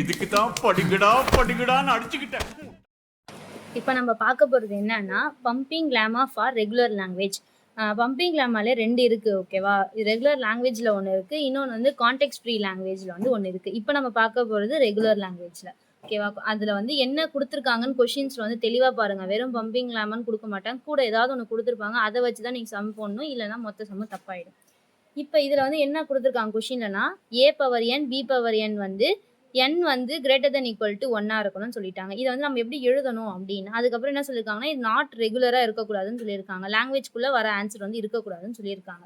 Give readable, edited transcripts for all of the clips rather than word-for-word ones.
இதுக்கு தான் படிக்கடா படிக்கடான்னு அடிச்சுக்கிட்டேன். இப்போ நம்ம பார்க்க போகிறது என்னன்னா pumping lemma for regular language. Pumping லேமாலே ரெண்டு இருக்குது, ஓகேவா? ரெகுலர் லாங்குவேஜில் ஒன்று இருக்குது, இன்னொன்று வந்து கான்டெக்ஸ்ட் ஃப்ரீ லாங்குவேஜில் வந்து ஒன்று இருக்குது. இப்போ நம்ம பார்க்க போகிறது ரெகுலர் லாங்குவேஜில், ஓகேவா? அதில் வந்து என்ன கொடுத்துருக்காங்கன்னு கொஷின்ஸில் வந்து தெளிவாக பாருங்கள். வெறும் பம்பிங் லேமான்னு கொடுக்க மாட்டாங்க, கூட ஏதாவது ஒன்று கொடுத்துருப்பாங்க, அதை வச்சு தான் நீங்கள் சம் போடணும், இல்லைனா மொத்த சம்மு தப்பாயிடும். இப்போ இதில் வந்து என்ன கொடுத்துருக்காங்க கொஷின்லனா, a power n b power n வந்து n வந்து கிரேட்டர் தென் ஈக்குவல் டு 1 இருக்கணும்னு சொல்லிட்டாங்க. இதை வந்து நம்ம எப்படி எழுதணும் அப்படின்னு அதுக்கப்புறம் என்ன சொல்லியிருக்காங்கன்னா, இது நாட் ரெகுலராக இருக்கக்கூடாதுன்னு சொல்லியிருக்காங்க. லாங்குவேஜ்குள்ளே வர ஆன்சர் வந்து இருக்கக்கூடாதுன்னு சொல்லியிருக்காங்க,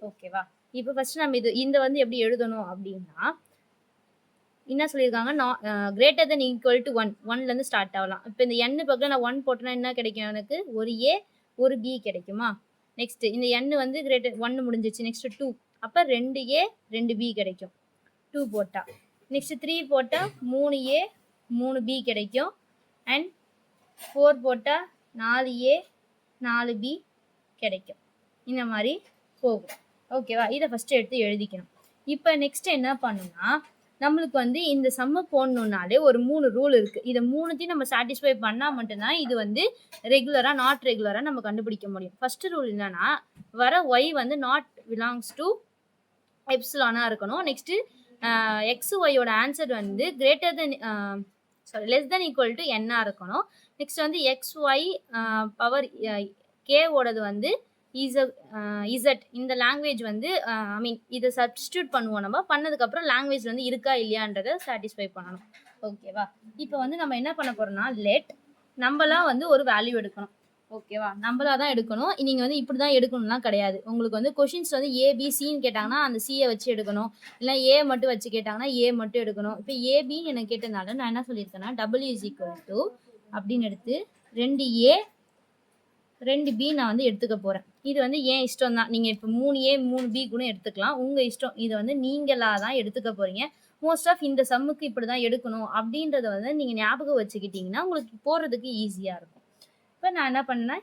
ஓகேவா? இப்போ ஃபர்ஸ்ட் நம்ம இந்த வந்து எப்படி எழுதணும் அப்படின்னா, என்ன சொல்லியிருக்காங்க, greater than equal to 1 start ஆகலாம். இப்போ இந்த n பக்கத்தில் நான் 1 போட்டேன்னா என்ன கிடைக்கும்? எனக்கு ஒரு a ஒரு b கிடைக்குமா? நெக்ஸ்ட் இந்த n வந்து கிரேட்டர் 1 முடிஞ்சிச்சு. நெக்ஸ்ட் 2, அப்போ 2a 2b கிடைக்கும் 2 போட்டா. நெக்ஸ்ட் 3 போட்டா 3a 3b கிடைக்கும். அண்ட் 4 போட்டா 4a 4b கிடைக்கும். இந்த மாதிரி போகும், ஓகேவா? இதை ஃபர்ஸ்ட் எடுத்து எழுதிக்கணும். இப்போ நெக்ஸ்ட் என்ன பண்ணுன்னா, நம்மளுக்கு வந்து இந்த சம்ம போடணுன்னாலே ஒரு 3 ரூல் இருக்குது. இதை மூணுத்தையும் நம்ம சாட்டிஸ்ஃபை பண்ணால் மட்டும்தான் இது வந்து ரெகுலராக நாட் ரெகுலராக நம்ம கண்டுபிடிக்க முடியும். ஃபர்ஸ்ட் ரூல் என்னன்னா, வர ஒய் வந்து நாட் பிலாங்ஸ் டு எப்சிலானாக இருக்கணும். நெக்ஸ்ட்டு எக்ஸ் ஒய்யோட ஆன்சர் வந்து greater than less than equal to என்னாக இருக்கணும். நெக்ஸ்ட் வந்து எக்ஸ் ஒய் பவர் கேவோடது வந்து இசட். இந்த லாங்குவேஜ் வந்து ஐ மீன் இதை சப்ஸ்டியூட் பண்ணுவோம். நம்ம பண்ணதுக்கப்புறம் லாங்குவேஜ் வந்து இருக்கா இல்லையான்றதை சாட்டிஸ்ஃபை பண்ணணும், ஓகேவா? இப்போ வந்து நம்ம என்ன பண்ண போகிறோம்னா, நம்மளாம் வந்து ஒரு வேல்யூ எடுக்கணும், ஓகேவா? நம்மளா தான் எடுக்கணும். நீங்கள் வந்து இப்படி தான் எடுக்கணும்லாம் கிடையாது. உங்களுக்கு வந்து கொஷின்ஸ் வந்து ஏபிசின்னு கேட்டாங்கன்னா அந்த சியை வச்சு எடுக்கணும், இல்லை ஏ மட்டும் வச்சு கேட்டாங்கன்னா ஏ மட்டும் எடுக்கணும். இப்போ ஏபின்னு எனக்கு கேட்டதுனால நான் என்ன சொல்லியிருக்கேன்னா, டபிள்யூ இஸ் ஈக்குவல் டு அப்படின்னு எடுத்து 2a 2b நான் வந்து எடுத்துக்க போகிறேன். இது வந்து ஏன் இஷ்டம் தான். நீங்கள் இப்போ 3a 3b கூட எடுத்துக்கலாம், உங்கள் இஷ்டம். இதை வந்து நீங்களாக தான் எடுத்துக்க போகிறீங்க. மோஸ்ட் ஆஃப் இந்த சம்முக்கு இப்படி தான் எடுக்கணும் அப்படின்றத வந்து நீங்கள் ஞாபகம் வச்சுக்கிட்டிங்கன்னா உங்களுக்கு போகிறதுக்கு ஈஸியாக இருக்கும். இப்போ நான் என்ன பண்ணேன்,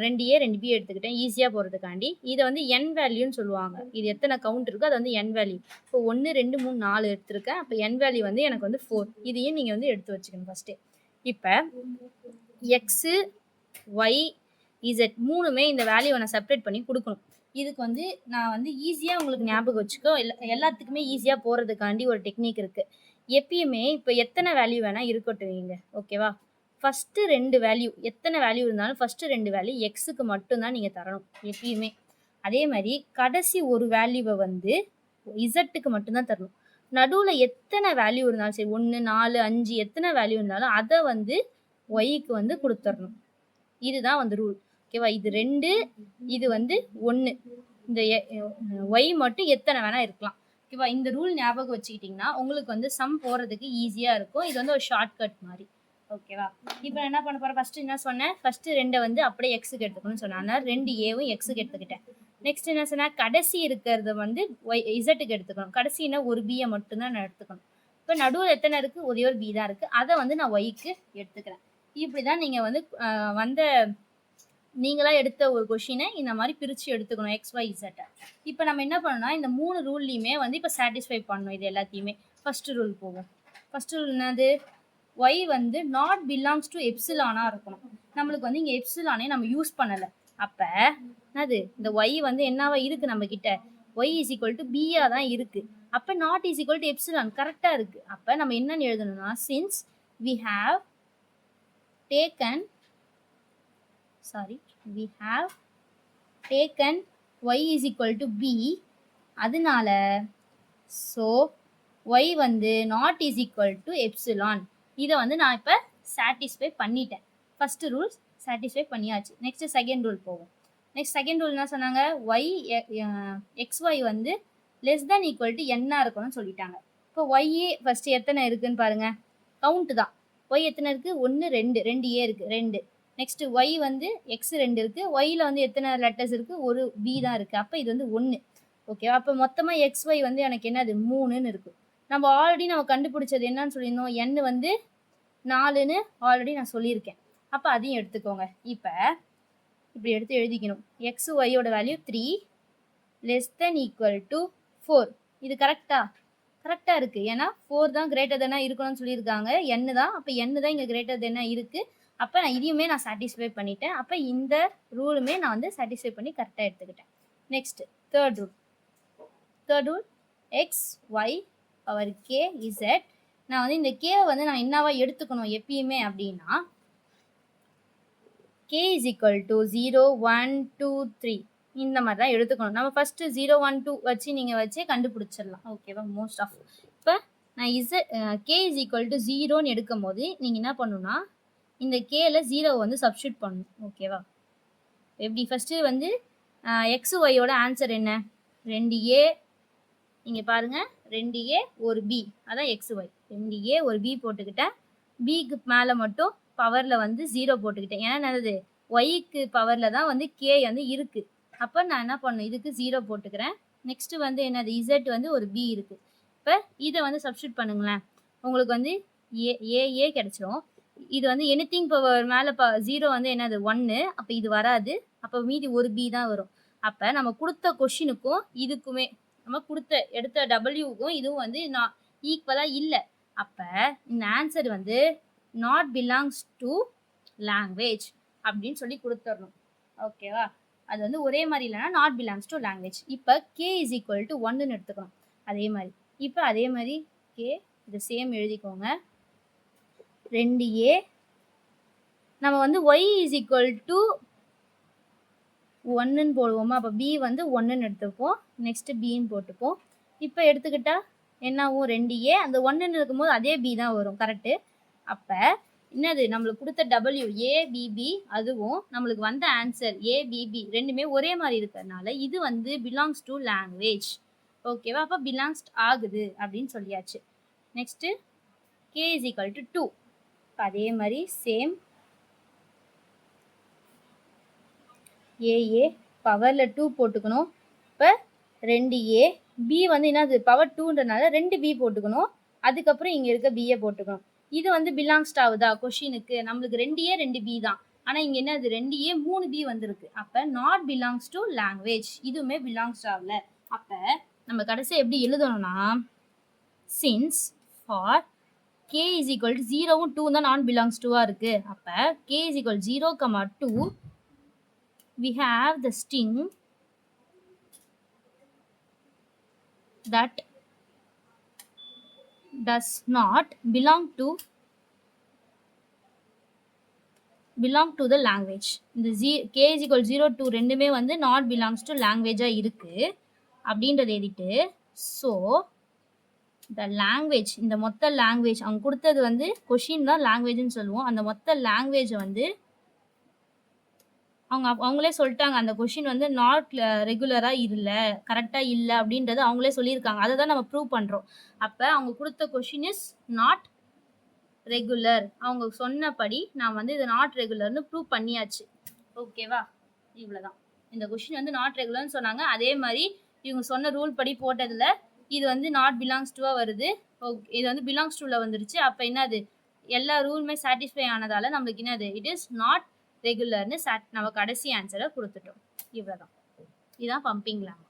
2a 2b எடுத்துக்கிட்டேன் ஈஸியாக போகிறதுக்காண்டி. இதை வந்து n வேல்யூன்னு சொல்லுவாங்க. இது எத்தனை கவுண்ட் இருக்கோ அது வந்து n வேல்யூ. இப்போ 1 2 3 4 எடுத்திருக்கேன். அப்போ n வேல்யூ வந்து எனக்கு வந்து 4. இதையும் நீங்கள் வந்து எடுத்து வச்சுக்கணும் ஃபஸ்ட்டு. இப்போ எக்ஸு ஒய் இசட் மூணுமே இந்த வேல்யூவை நான் செப்பரேட் பண்ணி கொடுக்கணும். இதுக்கு வந்து நான் வந்து ஈஸியாக உங்களுக்கு ஞாபகம் வச்சுக்கோ, எல்லாத்துக்குமே ஈஸியாக போகிறதுக்காண்டி ஒரு டெக்னிக் இருக்குது. எப்பயுமே இப்போ எத்தனை வேல்யூ வேணால் இருக்கட்டும் இங்கே, ஓகேவா? ஃபஸ்ட்டு 2 வேல்யூ எத்தனை வேல்யூ இருந்தாலும் ஃபஸ்ட்டு 2 வேல்யூ எக்ஸுக்கு மட்டும்தான் நீங்கள் தரணும் எப்பயுமே. அதே மாதிரி கடைசி ஒரு வேல்யூவை வந்து இசட்டுக்கு மட்டும்தான் தரணும். நடுவில் எத்தனை வேல்யூ இருந்தாலும் சரி, 1 4 5 எத்தனை வேல்யூ இருந்தாலும் அதை வந்து ஒய்க்கு வந்து கொடுத்துடணும். இதுதான் வந்து ரூல், ஓகேவா? இது 2, இது வந்து 1. இந்த ஒய் மட்டும் எத்தனை வேணா இருக்கலாம், ஓகேவா? இந்த ரூல் ஞாபகம் வச்சுக்கிட்டிங்கன்னா உங்களுக்கு வந்து சம் போகிறதுக்கு ஈஸியாக இருக்கும். இது வந்து ஒரு ஷார்ட்கட் மாதிரி, ஓகேவா? இப்போ என்ன பண்ண போகிறேன், ஃபஸ்ட்டு என்ன சொன்னேன், ஃபஸ்ட்டு 2 வந்து அப்படியே எக்ஸுக்கு எடுத்துக்கணும்னு சொன்னேன். அதனால் 2a எக்ஸுக்கு எடுத்துக்கிட்டேன். நெக்ஸ்ட் என்ன சொன்னேன், கடைசி இருக்கிறத வந்து இசட்டுக்கு எடுத்துக்கணும். கடைசினா ஒரு பியை மட்டும்தான் நான் எடுத்துக்கணும். இப்போ நடுவில் எத்தனை இருக்குது, ஒரே ஒரு பி தான் இருக்குது, அதை வந்து நான் ஒய்க்கு எடுத்துக்கிறேன். இப்படி தான் நீங்கள் வந்து நீங்களாக எடுத்த ஒரு கொஷினை இந்த மாதிரி பிரித்து எடுத்துக்கணும், எக்ஸ் ஒய் இசட்டை. இப்போ நம்ம என்ன பண்ணணும்னா, இந்த 3 ரூல்லையுமே வந்து இப்போ சாட்டிஸ்ஃபை பண்ணணும் இது எல்லாத்தையுமே. ஃபஸ்ட்டு ரூல் போவோம். ஃபஸ்ட்டு ரூல் என்னது, ஒய் வந்து நாட் பிலாங்ஸ் டு எப்சிலானாக இருக்கணும். நம்மளுக்கு வந்து இங்கே எப்சிலானே நம்ம யூஸ் பண்ணலை. அப்போ என்னது, இந்த ஒய் வந்து என்னவா இருக்குது நம்மக்கிட்ட, ஒய் இஸ் ஈக்குவல் டு பியாக தான் இருக்குது. அப்போ not is equal to epsilon கரெக்டாக இருக்குது. அப்போ நம்ம என்னென்னு எழுதணும்னா, since we have taken y is equal to b, அதனால so y வந்து not is equal to epsilon. இதை வந்து நான் இப்போ சாட்டிஸ்ஃபை பண்ணிட்டேன். ஃபஸ்ட்டு ரூல் சாட்டிஸ்ஃபை பண்ணியாச்சு. நெக்ஸ்ட்டு செகண்ட் ரூல் போவோம். நெக்ஸ்ட் செகண்ட் ரூல் என்ன சொன்னாங்க, ஒய் எக்ஸ்ஒய் வந்து லெஸ் தென் ஈக்குவல் டு என்னாக இருக்கணும்னு சொல்லிட்டாங்க. இப்போ ஒய்யே ஃபஸ்ட்டு எத்தனை இருக்குதுன்னு பாருங்கள், கவுண்ட்டு தான். ஒய் எத்தனை இருக்குது, 1 2 2a இருக்குது 2. நெக்ஸ்ட்டு ஒய் வந்து எக்ஸ் 2 இருக்குது, ஒய்யில் வந்து எத்தனை லெட்டர்ஸ் இருக்குது, ஒரு பி தான் இருக்குது. அப்போ இது வந்து 1, ஓகேவா? அப்போ மொத்தமாக எக்ஸ் ஒய் வந்து எனக்கு என்னது 3ன்னு இருக்குது. நம்ம ஆல்ரெடி நம்ம கண்டுபிடிச்சது என்னன்னு சொல்லியிருந்தோம், n வந்து 4ன்னு ஆல்ரெடி நான் சொல்லியிருக்கேன். அப்போ அதையும் எடுத்துக்கோங்க. இப்போ இப்படி எடுத்து எழுதிக்கணும், எக்ஸ் ஒய்யோட value 3 less than equal to 4. இது கரெக்டா? கரெக்டாக இருக்குது. ஏன்னா 4 தான் கிரேட்டர் தென்னாக இருக்கணும்னு சொல்லியிருக்காங்க. n தான். அப்போ n தான் இங்கே கிரேட்டர் தென்னாக இருக்குது. அப்போ நான் இதையுமே நான் சாட்டிஸ்ஃபை பண்ணிட்டேன். அப்போ இந்த ரூலுமே நான் வந்து சாட்டிஸ்ஃபை பண்ணி கரெக்டாக எடுத்துக்கிட்டேன். Next third rule X Y power K Z. நான் வந்து இந்த கே வந்து நான் என்னவா எடுத்துக்கணும் எப்பயுமே அப்படின்னா k is equal to 0 1 2 3 இந்த மாதிரி தான் எடுத்துக்கணும். நம்ம ஃபஸ்ட்டு 0 1 2 வச்சு நீங்கள் வச்சே கண்டுபிடிச்சிடலாம். ஓகேவா? மோஸ்ட் ஆஃப் இப்போ நான் k is equal to 0ன்னு எடுக்கும் போது நீங்கள் என்ன பண்ணணும்னா இந்த கேல 0 வந்து சப்ஸ்டியூட் பண்ணணும். ஓகேவா? எப்படி ஃபஸ்ட்டு வந்து எக்ஸ் ஒய்யோட ஆன்சர் என்ன? 2a. இங்கே பாருங்கள் 2a ஒரு b, அதான் எக்ஸ் ஒய். 2a ஒரு b போட்டுக்கிட்டேன். பிக்கு மேலே மட்டும் பவரில் வந்து 0 போட்டுக்கிட்டேன். ஏன்னா என்னது ஒய்க்கு பவரில் தான் வந்து கே வந்து இருக்குது. அப்போ நான் என்ன பண்ணணும், இதுக்கு 0 போட்டுக்கிறேன். நெக்ஸ்ட்டு வந்து என்னது இசட் வந்து ஒரு b இருக்குது. இப்போ இதை வந்து சப்ஸ்டியூட் பண்ணுங்களேன். உங்களுக்கு வந்து ஏ கிடச்சிரும். இது வந்து எனிதிங் பவர் மேலே 0 வந்து என்னது 1. அப்போ இது வராது. அப்போ மீதி ஒரு b தான் வரும். அப்போ நம்ம கொடுத்த கொஷினுக்கும் இதுக்குமே நம்ம எடுத்த டபிள்யூக்கும் இதுவும் வந்து நான் ஈக்குவலாக இல்லை. அப்போ இந்த ஆன்சர் வந்து நாட் பிலாங்ஸ் டு லாங்குவேஜ் அப்படின்னு சொல்லி கொடுத்துடணும். ஓகேவா? அது வந்து ஒரே மாதிரி இல்லைன்னா நாட் பிலாங்ஸ் டு லாங்குவேஜ். இப்போ கே இஸ் ஈக்குவல் டு 1ன்னு எடுத்துக்கணும். அதே மாதிரி இப்போ அதே மாதிரி கே இது சேம் எழுதிக்கோங்க. 2a நம்ம வந்து ஒய் இஸ் ஈக்குவல் டு 1ன்னு போடுவோமா? அப்போ b வந்து 1ன்னு எடுத்துப்போம். நெக்ஸ்ட்டு பின்னு போட்டுப்போம். இப்போ எடுத்துக்கிட்டா என்னாகும்? 2a அந்த 1ன்னு இருக்கும்போது அதே b தான் வரும். கரெக்டு. அப்போ என்னது நம்மளுக்கு கொடுத்த டபிள்யூ ஏபிபி அதுவும் நம்மளுக்கு வந்த ஆன்சர் ஏபிபி ரெண்டுமே ஒரே மாதிரி இருக்கிறதுனால இது வந்து பிலாங்ஸ் டு லாங்குவேஜ். ஓகேவா? அப்போ பிலாங்ஸ் ஆகுது அப்படின்னு சொல்லியாச்சு. Next K is equal to 2. அதே மாதிரி சேம் ஏஏ பவரில் 2 போட்டுக்கணும். இப்போ 2a பி வந்து என்னது பவர் 2ன்றனால 2b போட்டுக்கணும். அதுக்கப்புறம் இங்கே இருக்க பிஏ போட்டுக்கணும். இது வந்து பிலாங்ஸ்ட் ஆகுதா கொஷினுக்கு? நம்மளுக்கு 2a 2b தான். ஆனால் இங்கே என்னது 2a 3b வந்திருக்கு. அப்போ நாட் பிலாங்ஸ் டு லாங்குவேஜ். இதுவுமே பிலாங்ஸ்ட் ஆகல. அப்போ நம்ம கடைசியாக எப்படி எழுதணும்னா since for k is equal to 0வும் 2 தான் நான் பிலாங்ஸ் டுவாக இருக்குது. அப்போ k is equal to 0, 2 we have the string that does not belong to the language. இந்த k is equal to 0 to ரெண்டுமே வந்து not belongs to language-ஆக இருக்குது அப்படின்றத எழுதிட்டு ஸோ the language இந்த மொத்த லாங்குவேஜ் அவங்க கொடுத்தது வந்து கொஷின் தான் லாங்குவேஜ்னு சொல்லுவோம். அந்த மொத்த லாங்குவேஜை வந்து அவங்களே சொல்லிட்டாங்க அந்த கொஷின் வந்து நாட் ரெகுலராக இல்லை, கரெக்டாக இல்லை அப்படின்றத அவங்களே சொல்லியிருக்காங்க. அதை தான் நம்ம ப்ரூவ் பண்ணுறோம். அப்போ அவங்க கொடுத்த கொஷின் இஸ் நாட் ரெகுலர். அவங்க சொன்னபடி நான் வந்து இது நாட் ரெகுலர்னு ப்ரூவ் பண்ணியாச்சு. ஓகேவா? இவ்வளோதான். இந்த கொஷின் வந்து நாட் ரெகுலர்னு சொன்னாங்க. அதே மாதிரி இவங்க சொன்ன ரூல் படி போட்டதில் இது வந்து நாட் பிலாங்ஸ் டுவாக வருது. ஓகே, இது வந்து பிலாங்ஸ் டுவில் வந்துருச்சு. அப்போ என்னது எல்லா ரூலுமே சாட்டிஸ்ஃபை ஆனதால் நம்மளுக்கு என்னது இட் இஸ் நாட் ரெகுலர்னு நம்ம கடைசி ஆன்சரை கொடுத்துட்டோம். இவ்வளோதான். இதுதான் பம்பிங் லாங்குவேஜ்.